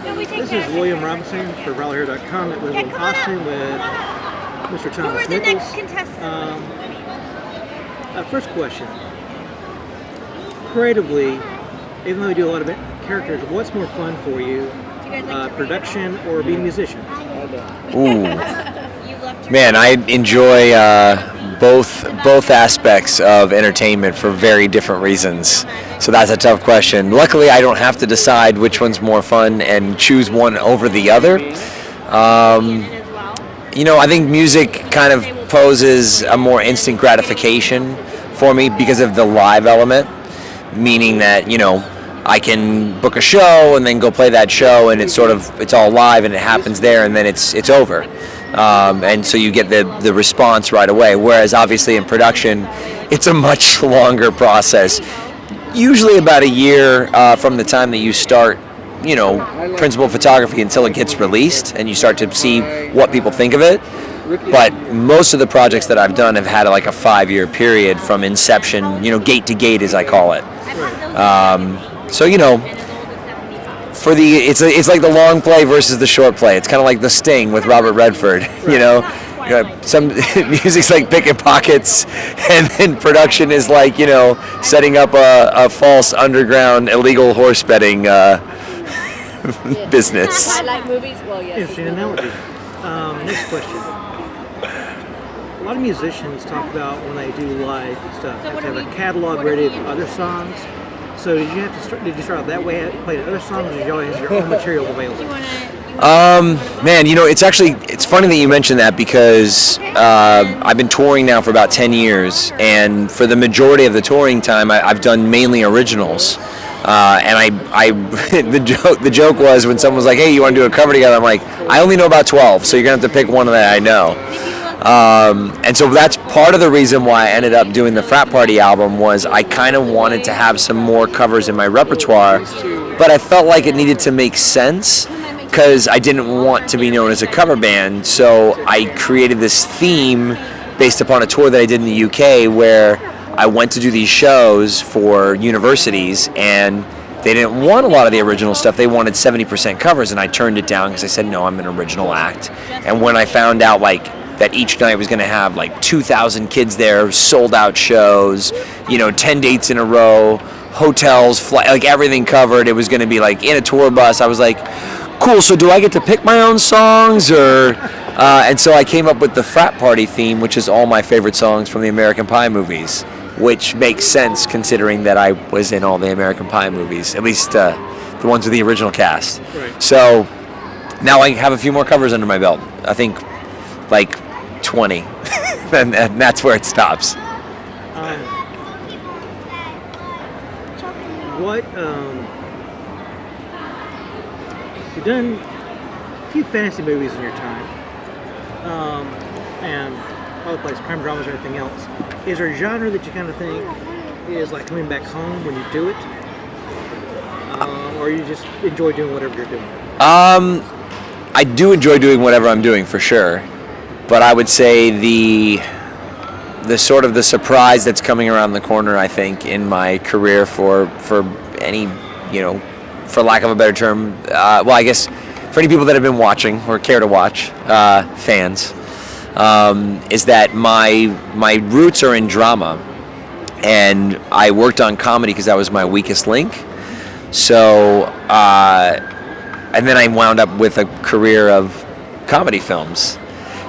This is William Robinson for rarity.com that lives in Austin with Mr. Thomas Nichols. First question. Creatively, even though you do a lot of characters, what's more fun for you, production or being a musician? Ooh. Man, I enjoy both aspects of entertainment for very different reasons. So that's a tough question. Luckily, I don't have to decide which one's more fun and choose one over the other. I think music kind of poses a more instant gratification for me because of the live element, meaning that, I can book a show and then go play that show, and it's all live and it happens there, and then it's over. And so you get the response right away. Whereas obviously in production, it's a much longer process. Usually about a year from the time that you start, principal photography until it gets released and you start to see what people think of it. But most of the projects that I've done have had like a 5-year period from inception, gate to gate as I call it. It's like the long play versus the short play. It's kind of like The Sting with Robert Redford. Some music's like picking pockets, and then production is like setting up a false underground illegal horse betting business. I like movies. Well, yeah. Interesting analogy. Next question. A lot of musicians talk about when they do live stuff, they have a catalog ready of other songs. So did you start out that way, playing other songs, or did you always have your own material available? It's funny that you mentioned that because I've been touring now for about 10 years, and for the majority of the touring time, I've done mainly originals. And the joke was when someone was like, "Hey, you want to do a cover together?" I'm like, "I only know about 12, so you're gonna have to pick one that I know." And so that's part of the reason why I ended up doing the Frat Party album. Was I kind of wanted to have some more covers in my repertoire, but I felt like it needed to make sense because I didn't want to be known as a cover band. So I created this theme based upon a tour that I did in the UK where I went to do these shows for universities, and they didn't want a lot of the original stuff. They wanted 70% covers, and I turned it down because I said, no, I'm an original act. And when I found out that each night was going to have 2,000 kids there, sold out shows, 10 dates in a row, hotels, everything covered. It was going to be in a tour bus. I was like, cool, so do I get to pick my own songs? And so I came up with the Frat Party theme, which is all my favorite songs from the American Pie movies, which makes sense considering that I was in all the American Pie movies, at least the ones with the original cast. Right. So now I have a few more covers under my belt. I think 20, and that's where it stops. You've done a few fantasy movies in your time, and other places, crime dramas or anything else. Is there a genre that you kind of think is coming back home when you do it, or you just enjoy doing whatever you're doing? I do enjoy doing whatever I'm doing for sure. But I would say the sort of the surprise that's coming around the corner, I think, in my career for any, for lack of a better term, I guess for any people that have been watching or care to watch, fans, is that my roots are in drama, and I worked on comedy because that was my weakest link. So, and then I wound up with a career of comedy films.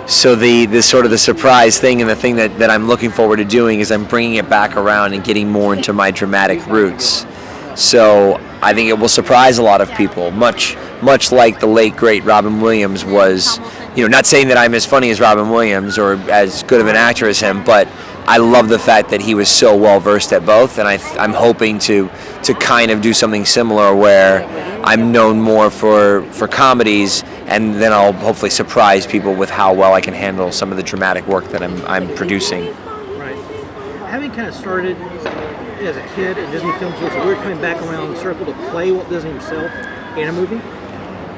So the sort of the surprise thing and the thing that I'm looking forward to doing is I'm bringing it back around and getting more into my dramatic roots. So I think it will surprise a lot of people, much like the late great Robin Williams was. Not saying that I'm as funny as Robin Williams or as good of an actor as him, but I love the fact that he was so well versed at both, and I'm hoping to kind of do something similar where I'm known more for comedies, and then I'll hopefully surprise people with how well I can handle some of the dramatic work that I'm producing. Right. Having kind of started as a kid in Disney films, was it weird coming back around the circle to play Walt Disney himself in a movie?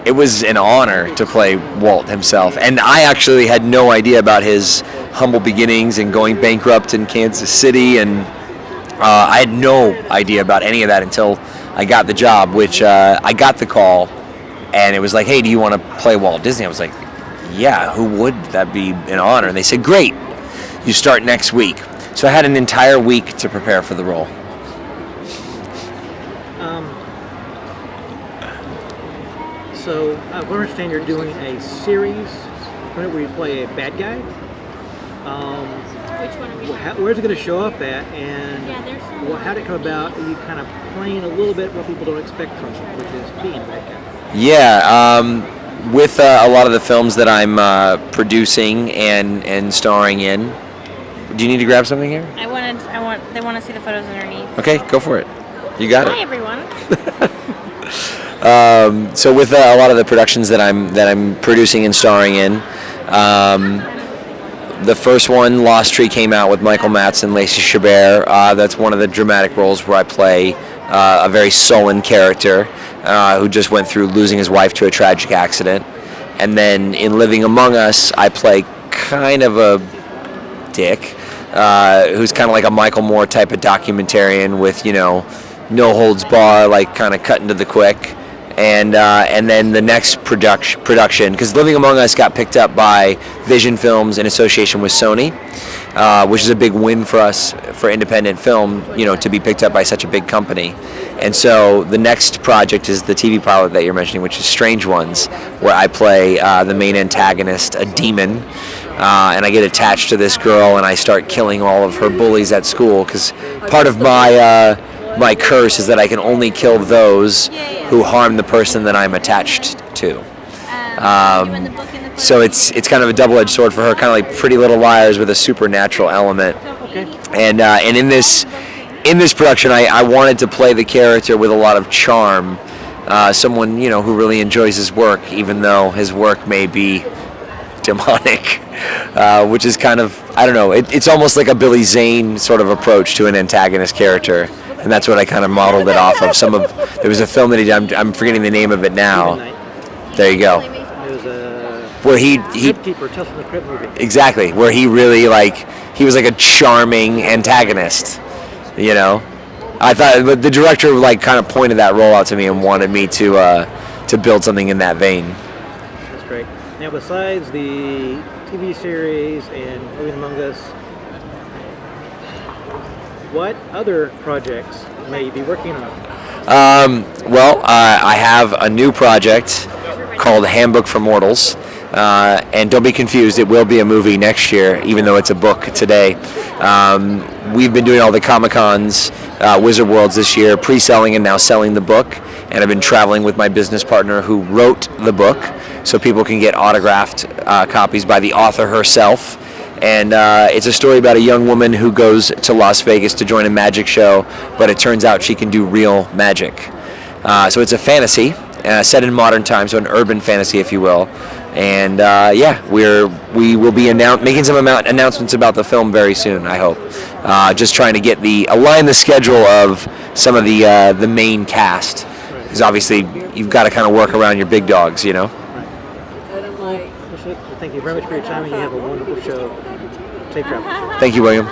It was an honor to play Walt himself, and I actually had no idea about his humble beginnings and going bankrupt in Kansas City, and I had no idea about any of that until I got the job, which I got the call and it was like, hey, do you want to play Walt Disney? I was like, yeah, who would? That'd be an honor. And they said, great, you start next week. So I had an entire week to prepare for the role. So I understand you're doing a series where you play a bad guy. Which one are we doing? Where's it going to show up at, and Yeah, there's some. how did it come about? Are you kind of playing a little bit what people don't expect from you, which is being a bad guy? Yeah, with a lot of the films that I'm producing and starring in. Do you need to grab something here? They want to see the photos underneath. Okay, go for it. You got Hi, it. everyone. So with a lot of the productions that I'm producing and starring in, the first one, Lost Tree, came out with Michael Madsen, Lacey Chabert. That's one of the dramatic roles where I play a very sullen character who just went through losing his wife to a tragic accident. And then in Living Among Us, I play kind of a dick who's kind of like a Michael Moore type of documentarian with, no holds bar, like kind of cutting to the quick. And then the next production, because Living Among Us got picked up by Vision Films in association with Sony, which is a big win for us for independent film, to be picked up by such a big company. And so the next project is the TV pilot that you're mentioning, which is Strange Ones, where I play the main antagonist, a demon, and I get attached to this girl and I start killing all of her bullies at school, because part of my curse is that I can only kill those who harm the person that I'm attached to. So it's kind of a double-edged sword for her, kind of like Pretty Little Liars with a supernatural element. And in this production, I wanted to play the character with a lot of charm, someone who really enjoys his work, even though his work may be demonic, which is kind of, I don't know, it's almost like a Billy Zane sort of approach to an antagonist character. And that's what I kind of modeled it off of. There was a film that he did, I'm forgetting the name of it now. There you go. It was a Where he Crypt Keeper, Tales from the Crypt movie. exactly, where he really he was like a charming antagonist, I thought, but the director kind of pointed that role out to me and wanted me to build something in that vein. That's great. Now, besides the TV series and Living Among Us, what other projects may you be working on? I have a new project called Handbook for Mortals. And don't be confused, it will be a movie next year, even though it's a book today. We've been doing all the Comic-Cons, Wizard Worlds this year, pre-selling and now selling the book. And I've been traveling with my business partner who wrote the book, so people can get autographed copies by the author herself. And it's a story about a young woman who goes to Las Vegas to join a magic show, but it turns out she can do real magic. So it's a fantasy set in modern times, so an urban fantasy, if you will. And we will be making some announcements about the film very soon, I hope. Just trying to align the schedule of some of the main cast, because obviously you've got to kind of work around your big dogs, Thank you very much for your time, and you have a wonderful show. Take care. Thank you, William.